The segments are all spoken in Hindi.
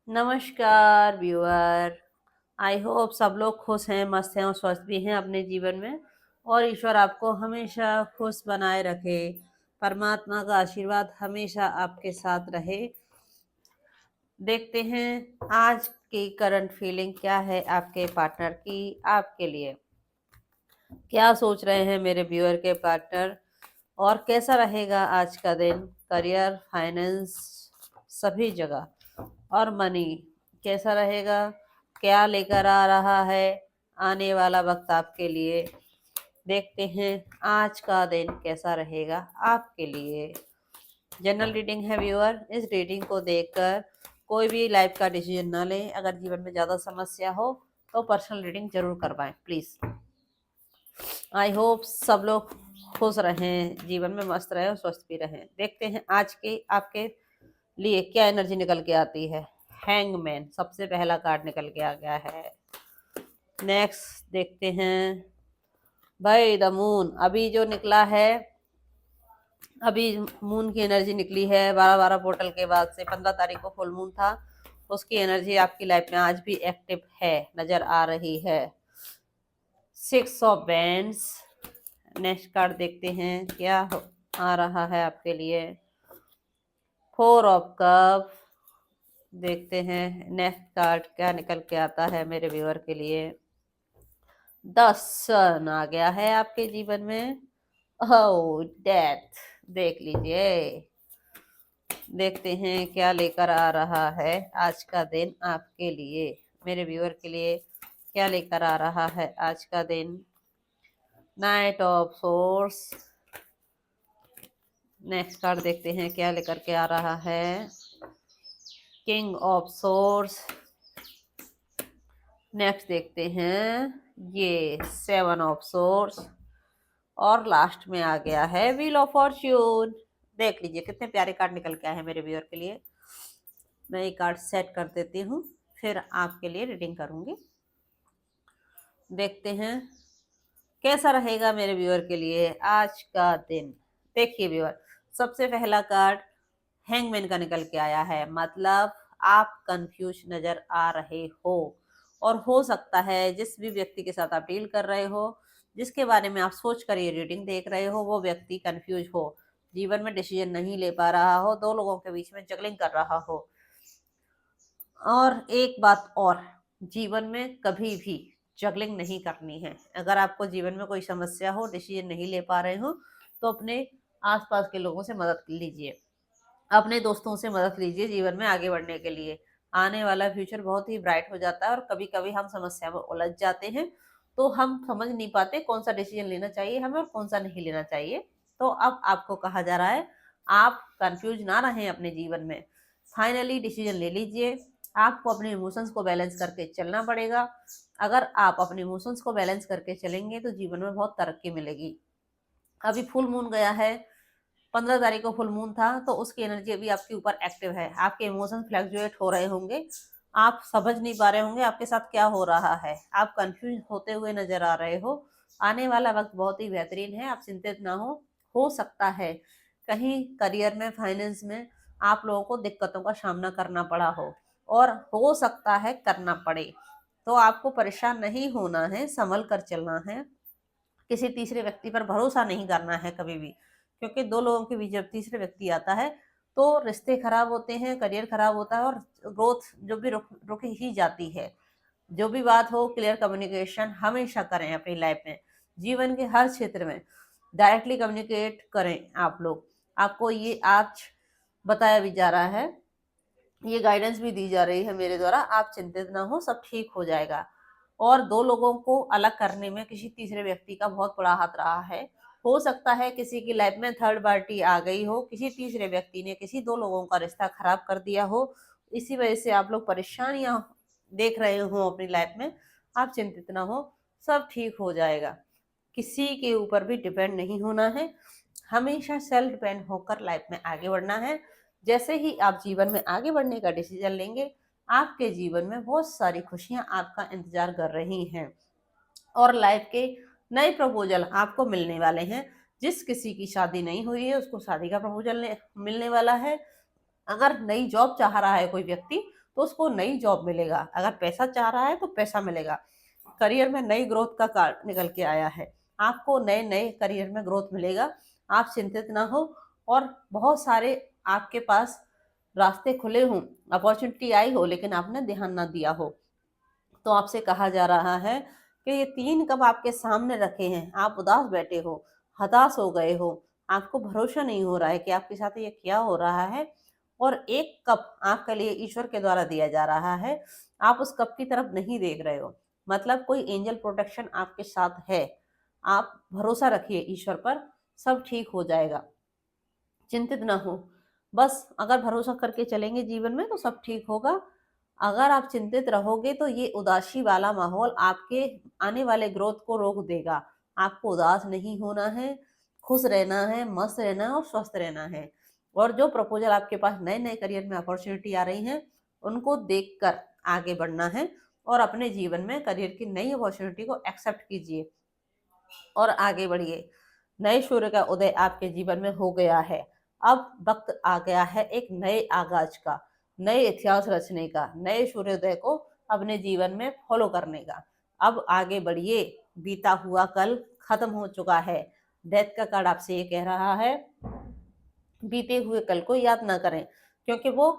नमस्कार व्यूअर। आई होप सब लोग खुश हैं, मस्त हैं और स्वस्थ भी हैं अपने जीवन में। और ईश्वर आपको हमेशा खुश बनाए रखे। परमात्मा का आशीर्वाद हमेशा आपके साथ रहे। देखते हैं आज की करंट फीलिंग क्या है आपके पार्टनर की आपके लिए। क्या सोच रहे हैं मेरे व्यूअर के पार्टनर, और कैसा रहेगा आज का दिन, करियर, फाइनेंस, सभी जगह। और मनी कैसा रहेगा, क्या लेकर आ रहा है आने वाला वक्त आपके लिए। देखते हैं आज का दिन कैसा रहेगा आपके लिए। जनरल रीडिंग है व्यूअर। इस रीडिंग को देखकर कोई भी लाइफ का डिसीजन ना लें। अगर जीवन में ज़्यादा समस्या हो तो पर्सनल रीडिंग जरूर करवाएं प्लीज़। आई होप सब लोग खुश रहें, जीवन में मस्त रहें और स्वस्थ भी रहें। देखते हैं आज के आपके लिए क्या एनर्जी निकल के आती है। हैंगमैन सबसे पहला कार्ड निकल के आ गया है। नेक्स्ट देखते हैं भाई द मून। अभी जो निकला है, अभी मून की एनर्जी निकली है। 12/12 पोर्टल के बाद से 15 तारीख को फुल मून था। उसकी एनर्जी आपकी लाइफ में आज भी एक्टिव है, नजर आ रही है। 6 ऑफ वैंड्स। नेक्स्ट कार्ड देखते हैं क्या आ रहा है आपके लिए। 4 ऑफ कप। देखते हैं नेक्स्ट कार्ड क्या निकल के आता है मेरे व्यूअर के लिए। 10 आ गया है आपके जीवन में। ओह डेथ। देख लीजिए, देखते हैं क्या लेकर आ रहा है आज का दिन आपके लिए, मेरे व्यूअर के लिए। क्या लेकर आ रहा है आज का दिन। Night of source. Next card देखते हैं क्या लेकर के आ रहा है। King of source. नेक्स्ट देखते हैं ये 7 ऑफ सोर्स। और लास्ट में आ गया है व्हील ऑफ फॉर्च्यून। देख लीजिए कितने प्यारे कार्ड निकल के आए हैं मेरे व्यूअर के लिए। मैं ये कार्ड सेट कर देती हूँ, फिर आपके लिए रीडिंग करूंगी। देखते हैं कैसा रहेगा मेरे व्यूअर के लिए आज का दिन। देखिए व्यूअर, सबसे पहला कार्ड हैंगमैन का निकल के आया है। मतलब आप कंफ्यूज नजर आ रहे हो, और हो सकता है जिस भी व्यक्ति के साथ आप डील कर रहे हो, जिसके बारे में आप सोच कर ये रीडिंग देख रहे हो, वो व्यक्ति कंफ्यूज हो, जीवन में डिसीजन नहीं ले पा रहा हो, दो लोगों के बीच में जगलिंग कर रहा हो। और एक बात और, जीवन में कभी भी जगलिंग नहीं करनी है। अगर आपको जीवन में कोई समस्या हो, डिसीजन नहीं ले पा रहे हो, तो अपने आसपास के लोगों से मदद लीजिए, अपने दोस्तों से मदद लीजिए जीवन में आगे बढ़ने के लिए। आने वाला फ्यूचर बहुत ही ब्राइट हो जाता है। और कभी कभी हम समस्या में उलझ जाते हैं, तो हम समझ नहीं पाते कौन सा डिसीजन लेना चाहिए हमें और कौन सा नहीं लेना चाहिए। तो अब आपको कहा जा रहा है आप कंफ्यूज ना रहें अपने जीवन में, फाइनली डिसीजन ले लीजिए। आपको अपने इमोशंस को बैलेंस करके चलना पड़ेगा। अगर आप अपने इमोशंस को बैलेंस करके चलेंगे तो जीवन में बहुत तरक्की मिलेगी। अभी फुल मून गया है, 15 तारीख को फुल मून था, तो उसकी एनर्जी अभी आपके ऊपर एक्टिव है। आपके इमोशंस फ्लक्चुएट हो रहे होंगे, आप समझ नहीं पा रहे होंगे आपके साथ क्या हो रहा है, आप कंफ्यूज होते हुए नजर आ रहे हो। आने वाला वक्त बहुत ही बेहतरीन है, आप चिंतित ना हो सकता है कहीं करियर में, फाइनेंस में आप लोगों को दिक्कतों का सामना करना पड़ा और हो सकता है करना पड़े। तो आपको परेशान नहीं होना है, संभल कर चलना है। किसी तीसरे व्यक्ति पर भरोसा नहीं करना है कभी भी, क्योंकि दो लोगों के बीच जब तीसरे व्यक्ति आता है तो रिश्ते खराब होते हैं, करियर खराब होता है और ग्रोथ जो भी रुक ही जाती है। जो भी बात हो, क्लियर कम्युनिकेशन हमेशा करें अपनी लाइफ में, जीवन के हर क्षेत्र में डायरेक्टली कम्युनिकेट करें आप लोग। आपको ये आज बताया भी जा रहा है, ये गाइडेंस भी दी जा रही है मेरे द्वारा। आप चिंतित ना हो, सब ठीक हो जाएगा। और दो लोगों को अलग करने में किसी तीसरे व्यक्ति का बहुत बड़ा हाथ रहा है। हो सकता है किसी की लाइफ में थर्ड पार्टी आ गई हो, किसी तीसरे व्यक्ति ने किसी दो लोगों का रिश्ता खराब कर दिया हो, इसी वजह से आप लोग परेशानियां देख रहे हो अपनी लाइफ में। आप चिंतित ना हो, सब ठीक हो जाएगा। किसी के ऊपर भी डिपेंड नहीं होना है, हमेशा सेल्फ डिपेंड होकर लाइफ में आगे बढ़ना है। जैसे ही आप जीवन में आगे बढ़ने का डिसीजन लेंगे, आपके जीवन में बहुत सारी खुशियां आपका इंतजार कर रही हैं और लाइफ के नए प्रपोजल आपको मिलने वाले हैं। जिस किसी की शादी नहीं हुई है उसको शादी का प्रपोजल मिलने वाला है। अगर नई जॉब चाह रहा है कोई व्यक्ति, तो उसको नई जॉब मिलेगा। अगर पैसा चाह रहा है तो पैसा मिलेगा। करियर में नई ग्रोथ का कार्ड निकल के आया है। आपको नए नए करियर में ग्रोथ मिलेगा। आप चिंतित ना हो। और बहुत सारे आपके पास रास्ते खुले हों, अपॉर्चुनिटी आई हो, लेकिन आपने ध्यान ना दिया हो, तो आपसे कहा जा रहा है कि ये 3 कप आपके सामने रखे हैं, आप उदास बैठे हो, हताश हो गए हो, आपको भरोसा नहीं हो रहा है कि आपके साथ ये क्या हो रहा है, और 1 कप आपके लिए ईश्वर के द्वारा दिया जा रहा है। आप उस कप की तरफ नहीं देख रहे हो, मतलब कोई एंजल प्रोटेक्शन आपके साथ है। आप भरोसा रखिए ईश्वर पर, सब ठीक हो जाएगा। चिंतित ना हो। बस अगर भरोसा करके चलेंगे जीवन में तो सब ठीक होगा। अगर आप चिंतित रहोगे तो ये उदासी वाला माहौल आपके आने वाले ग्रोथ को रोक देगा। आपको उदास नहीं होना है, खुश रहना है, मस्त रहना है और स्वस्थ रहना है। और जो प्रपोजल आपके पास नए नए करियर में अपॉर्चुनिटी आ रही हैं, उनको देखकर आगे बढ़ना है और अपने जीवन में करियर की नई अपॉर्चुनिटी को एक्सेप्ट कीजिए और आगे बढ़िए। नए सूर्य का उदय आपके जीवन में हो गया है। अब वक्त आ गया है एक नए आगाज का, नए इतिहास रचने का, नए सूर्योदय को अपने जीवन में फॉलो करने का। अब आगे बढ़िए। बीता हुआ कल खत्म हो चुका है। डेथ का कार्ड आपसे ये कह रहा है, बीते हुए कल को याद ना करें, क्योंकि वो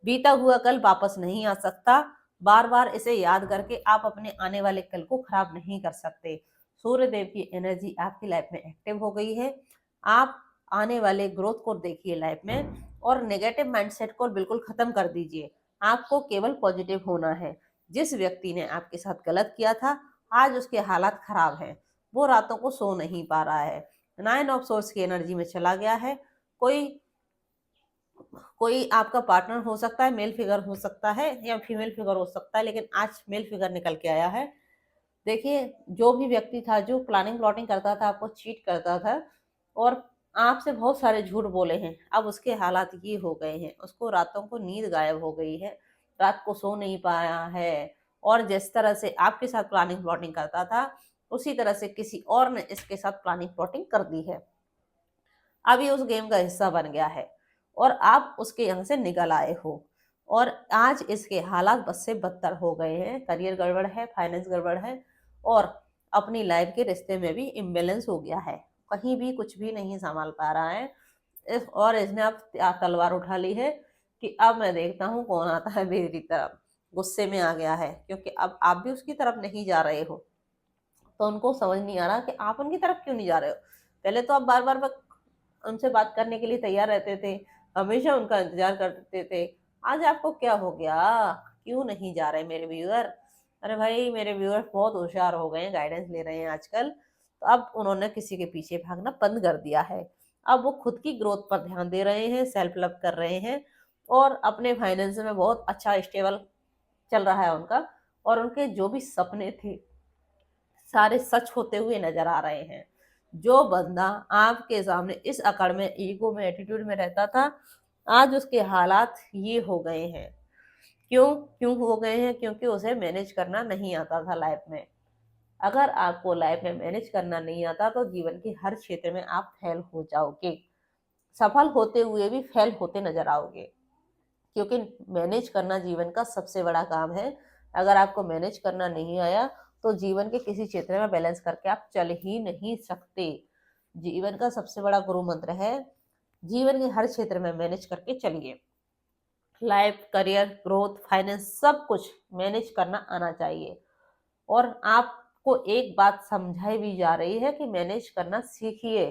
बीता हुआ कल वापस नहीं आ सकता। बार बार इसे याद करके आप अपने आने वाले कल को खराब नहीं कर सकते। सूर्य देव की एनर्जी आपकी लाइफ में एक्टिव हो गई है। आप आने वाले ग्रोथ को देखिए लाइफ में, और नेगेटिव माइंडसेट को बिल्कुल खत्म कर दीजिए। आपको केवल पॉजिटिव होना है। जिस व्यक्ति ने आपके साथ गलत किया था, आज उसके हालात खराब हैं। वो रातों को सो नहीं पा रहा है, 9 ऑफ सोर्स की एनर्जी में चला गया है। कोई कोई आपका पार्टनर हो सकता है, मेल फिगर हो सकता है या फीमेल फिगर हो सकता है, लेकिन आज मेल फिगर निकल के आया है। देखिए, जो भी व्यक्ति था जो प्लानिंग प्लॉटिंग करता था, आपको चीट करता था और आपसे बहुत सारे झूठ बोले हैं, अब उसके हालात ये हो गए हैं। उसको रातों को नींद गायब हो गई है, रात को सो नहीं पाया है। और जिस तरह से आपके साथ प्लानिंग प्लॉटिंग करता था, उसी तरह से किसी और ने इसके साथ प्लानिंग प्लॉटिंग कर दी है। अब ये उस गेम का हिस्सा बन गया है और आप उसके यहाँ से निकल आए हो। और आज इसके हालात बद से बदतर हो गए हैं। करियर गड़बड़ है, फाइनेंस गड़बड़ है, और अपनी लाइफ के रिश्ते में भी इम्बेलेंस हो गया है। कहीं भी कुछ भी नहीं संभाल पा रहा है। और इसने अब तलवार उठा ली है कि अब मैं देखता हूँ कौन आता है मेरी तरफ। गुस्से में आ गया है, क्योंकि अब आप भी उसकी तरफ नहीं जा रहे हो। तो उनको समझ नहीं आ रहा कि आप उनकी तरफ क्यों नहीं जा रहे हो। पहले तो आप बार बार उनसे बात करने के लिए तैयार रहते थे, हमेशा उनका इंतजार करते थे। आज आपको क्या हो गया, क्यों नहीं जा रहे मेरे व्यूअर? अरे भाई, मेरे व्यूअर बहुत होशियार हो गए हैं, गाइडेंस ले रहे हैं आजकल। तो अब उन्होंने किसी के पीछे भागना बंद कर दिया है। अब वो खुद की ग्रोथ पर ध्यान दे रहे हैं, सेल्फ लव कर रहे हैं, और अपने फाइनेंस में बहुत अच्छा स्टेबल चल रहा है उनका। और उनके जो भी सपने थे, सारे सच होते हुए नजर आ रहे हैं। जो बंदा आपके सामने इस अकड़ में, ईगो में, एटीट्यूड में रहता था, आज उसके हालात ये हो गए हैं। क्यों क्यों हो गए हैं? क्योंकि उसे मैनेज करना नहीं आता था लाइफ में। अगर आपको लाइफ में मैनेज करना नहीं आता तो जीवन के हर क्षेत्र में आप फेल हो जाओगे। सफल होते हुए भी फेल होते नजर आओगे, क्योंकि मैनेज करना जीवन का सबसे बड़ा काम है। अगर आपको मैनेज करना नहीं आया तो जीवन के किसी क्षेत्र में बैलेंस करके आप चल ही नहीं सकते। जीवन का सबसे बड़ा गुरु मंत्र है, जीवन के हर क्षेत्र में मैनेज करके चलिए। लाइफ, करियर, ग्रोथ, फाइनेंस, सब कुछ मैनेज करना आना चाहिए। और आपको एक बात समझाई भी जा रही है कि मैनेज करना सीखिए।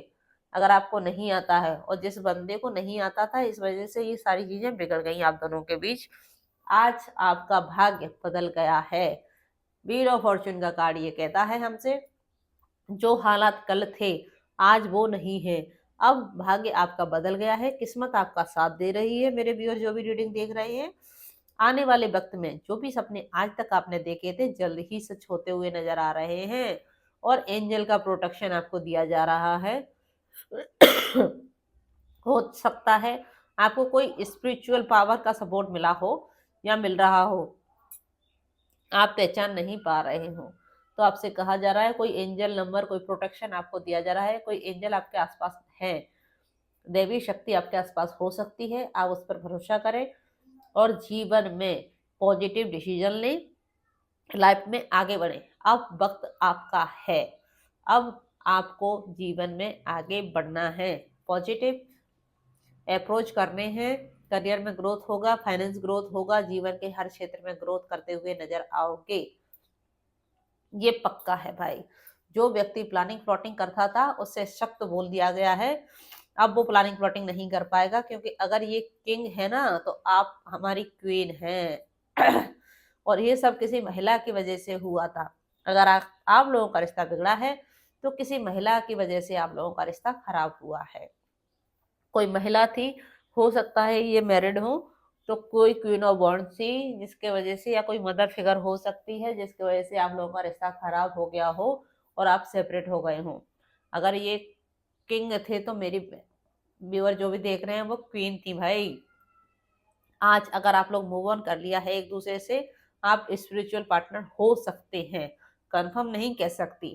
अगर आपको नहीं आता है, और जिस बंदे को नहीं आता था, इस वजह से ये सारी चीजें बिगड़ गई आप दोनों के बीच। आज आपका भाग्य बदल गया है। व्हील ऑफ फॉर्चून का कार्ड ये कहता है हमसे, जो हालात कल थे आज वो नहीं है। अब भाग्य आपका बदल गया है, किस्मत आपका साथ दे रही है। मेरे व्यूअर जो भी रीडिंग देख रहे हैं, आने वाले वक्त में जो भी सपने आज तक आपने देखे थे, जल्द ही सच होते हुए नजर आ रहे हैं। और एंजल का प्रोटेक्शन आपको दिया जा रहा है। हो सकता है आपको कोई स्पिरिचुअल पावर का सपोर्ट मिला हो या मिल रहा हो, आप पहचान नहीं पा रहे हो। तो आपसे कहा जा रहा है, कोई एंजल नंबर, कोई प्रोटेक्शन आपको दिया जा रहा है, कोई एंजल आपके आसपास है। देवी शक्ति आपके आसपास हो सकती है, आप उस पर भरोसा करें और जीवन में पॉजिटिव डिसीजन लें, लाइफ में आगे बढ़ें। अब वक्त आपका है, अब आपको जीवन में आगे बढ़ना है, पॉजिटिव अप्रोच करने हैं। करियर में ग्रोथ होगा, फाइनेंस ग्रोथ होगा, जीवन के हर क्षेत्र में ग्रोथ करते हुए नजर आओगे, ये पक्का है भाई। जो व्यक्ति प्लानिंग प्लॉटिंग करता था उससे सख्त बोल दिया गया है, अब वो प्लानिंग प्लॉटिंग नहीं कर पाएगा, क्योंकि अगर ये किंग है ना तो आप हमारी क्वीन हैं। और ये सब किसी महिला की वजह से हुआ था। अगर आप लोगों का रिश्ता बिगड़ा है तो किसी महिला की वजह से आप लोगों का रिश्ता खराब हुआ है। कोई महिला थी, हो सकता है ये मैरिड हो, तो कोई क्वीन ऑफ वॉन्ड्स थी जिसके वजह से, या कोई मदर फिगर हो सकती है जिसकी वजह से आप लोगों का रिश्ता खराब हो गया हो और आप सेपरेट हो गए हो। अगर ये किंग थे तो मेरी व्यूअर जो भी देख रहे हैं वो क्वीन थी भाई। आज अगर आप लोग मूव ऑन कर लिया है एक दूसरे से, आप स्पिरिचुअल पार्टनर हो सकते हैं, कंफर्म नहीं कह सकती।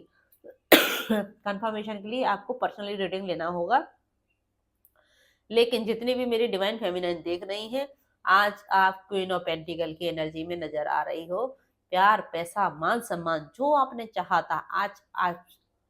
कंफर्मेशन के लिए आपको पर्सनली रीडिंग लेना होगा। लेकिन जितनी भी मेरी डिवाइन फेमिनाइन देख रही हैं, आज आप क्वीन ऑफ पेंटिकल की एनर्जी में नजर आ रही हो। प्यार, पैसा, मान सम्मान जो आपने चाहा था आज आज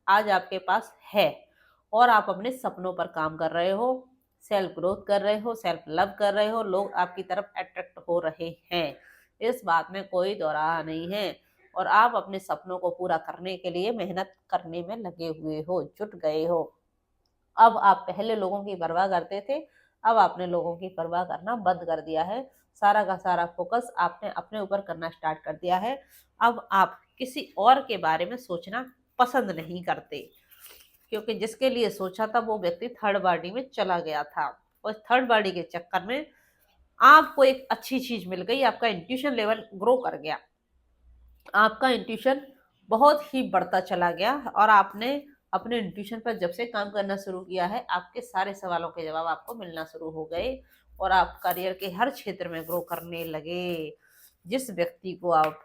आज आपके पास है, और आप अपने सपनों पर काम कर रहे हो, सेल्फ ग्रोथ कर रहे हो, सेल्फ लव कर रहे हो, लोग आपकी तरफ अट्रैक्ट हो रहे हैं, इस बात में कोई दो राह नहीं है। और आप अपने सपनों को पूरा करने के लिए मेहनत करने में लगे हुए हो, जुट गए हो। अब आप पहले लोगों की परवाह करते थे, अब आपने लोगों की परवाह करना बंद कर दिया है। सारा का सारा फोकस आपने अपने ऊपर करना स्टार्ट कर दिया है। अब आप किसी और के बारे में सोचना पसंद नहीं करते, क्योंकि जिसके लिए सोचा था वो व्यक्ति थर्ड पार्टी में चला गया था, और थर्ड पार्टी के चक्कर में आपको एक अच्छी चीज मिल गई, आपका इंट्यूशन लेवल ग्रो कर गया, आपका इंट्यूशन बहुत ही बढ़ता चला गया, और आपने अपने इंट्यूशन पर जब से काम करना शुरू किया है, आपके सारे सवालों के जवाब आपको मिलना शुरू हो गए, और आप करियर के हर क्षेत्र में ग्रो करने लगे। जिस व्यक्ति को आप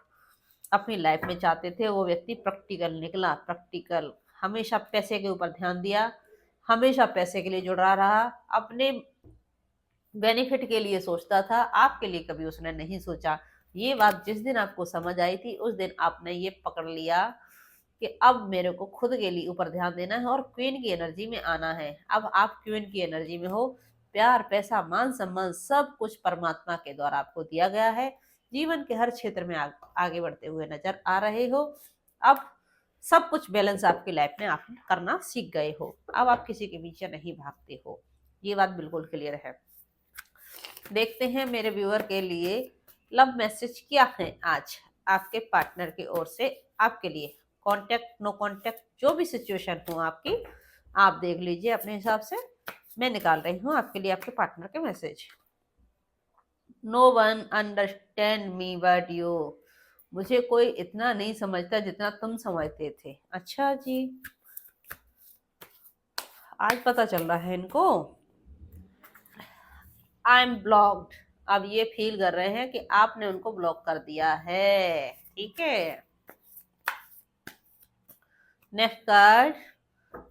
अपनी लाइफ में चाहते थे वो व्यक्ति प्रैक्टिकल निकला, प्रैक्टिकल, हमेशा पैसे के ऊपर ध्यान दिया, हमेशा पैसे के लिए जुड़ा रहा, अपने बेनिफिट के लिए सोचता था, आपके लिए कभी उसने नहीं सोचा। ये बात जिस दिन आपको समझ आई थी उस दिन आपने ये पकड़ लिया कि अब मेरे को खुद के लिए ऊपर ध्यान देना है और क्वीन की एनर्जी में आना है। अब आप क्वीन की एनर्जी में हो, प्यार, पैसा, मान सम्मान सब कुछ परमात्मा के द्वारा आपको दिया गया है। जीवन के हर क्षेत्र में आगे बढ़ते हुए नजर आ रहे हो। अब सब कुछ बैलेंस आपकी लाइफ में आप करना सीख गए हो। अब आप किसी के पीछे नहीं भागते हो, ये बात बिल्कुल क्लियर है। देखते हैं मेरे व्यूअर के लिए लव मैसेज क्या है आज आपके पार्टनर की ओर से आपके लिए। कांटेक्ट, नो कांटेक्ट, जो भी सिचुएशन हो आपकी, आप देख लीजिए अपने हिसाब से। मैं निकाल रही हूँ आपके लिए आपके पार्टनर के message. No one understand me but you. मुझे कोई इतना नहीं समझता जितना तुम समझते थे। अच्छा जी, आज पता चल रहा है इनको। I am blocked. अब ये फील कर रहे हैं कि आपने उनको ब्लॉक कर दिया है, ठीक है। Next card,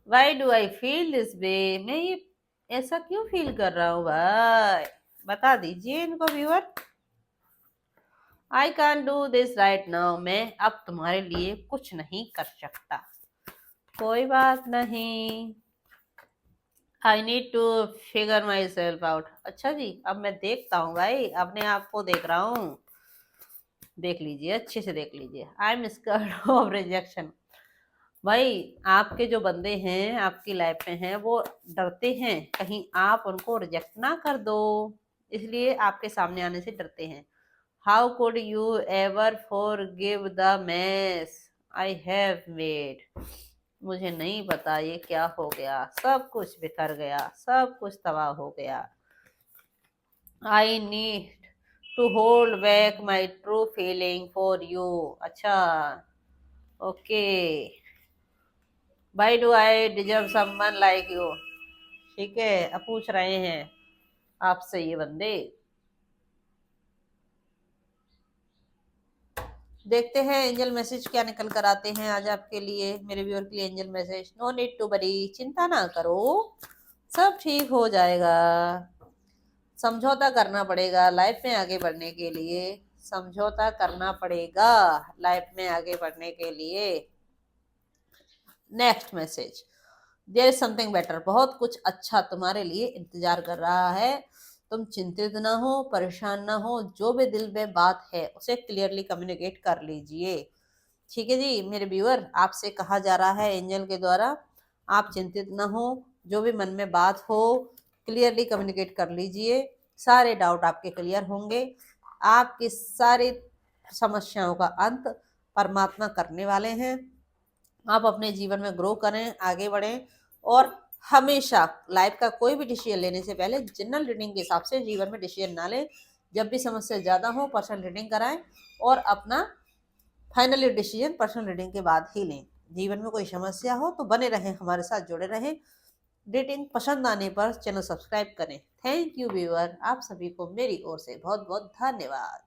Y do I feel this way. मैं ये ऐसा क्यों फील कर रहा हूँ भाई, बता दीजिए इनको viewer. I can do this right now. मैं अब तुम्हारे लिए कुछ नहीं कर सकता। कोई बात नहीं, I need to figure myself out. अच्छा जी, अब मैं देखता हूँ भाई, अपने आप को देख रहा हूँ। देख लीजिए, अच्छे से देख लीजिए। I am scared of rejection. भाई आपके जो बंदे हैं आपकी लाइफ में हैं वो डरते हैं कहीं आप उनको रिजेक्ट ना कर दो, इसलिए आपके सामने आने से डरते हैं। How could you ever forgive the mess I have made. मुझे नहीं पता ये क्या हो गया, सब कुछ बिखर गया, सब कुछ तबाह हो गया। I need to hold back my true feeling for you. अच्छा, okay. Why do I deserve someone like you. ठीक है, अब पूछ रहे हैं आपसे ये बंदे। देखते हैं एंजल मैसेज क्या निकल कर आते हैं आज आपके लिए, मेरे व्यूअर के लिए। Angel message, no need to worry, चिंता ना करो, सब ठीक हो जाएगा। समझौता करना पड़ेगा लाइफ में आगे बढ़ने के लिए, समझौता करना पड़ेगा लाइफ में आगे बढ़ने के लिए। Next message, there is something better, बहुत कुछ अच्छा तुम्हारे लिए इंतजार कर रहा है। तुम चिंतित ना हो, परेशान ना हो, जो भी दिल में बात है उसे क्लियरली कम्युनिकेट कर लीजिए। ठीक है जी मेरे व्यूअर, आपसे कहा जा रहा है एंजल के द्वारा, आप चिंतित ना हो, जो भी मन में बात हो क्लियरली कम्युनिकेट कर लीजिए, सारे डाउट आपके क्लियर होंगे, आपकी सारी समस्याओं का अंत परमात्मा करने वाले हैं। आप अपने जीवन में ग्रो करें, आगे बढ़ें, और हमेशा लाइफ का कोई भी डिसीजन लेने से पहले जनरल रीडिंग के हिसाब से जीवन में डिसीजन ना लें। जब भी समस्या ज़्यादा हो पर्सनल रीडिंग कराएं और अपना फाइनली डिसीजन पर्सनल रीडिंग के बाद ही लें। जीवन में कोई समस्या हो तो बने रहें, हमारे साथ जुड़े रहें। रीडिंग पसंद आने पर चैनल सब्सक्राइब करें। थैंक यू व्यूअर, आप सभी को मेरी ओर से बहुत बहुत धन्यवाद।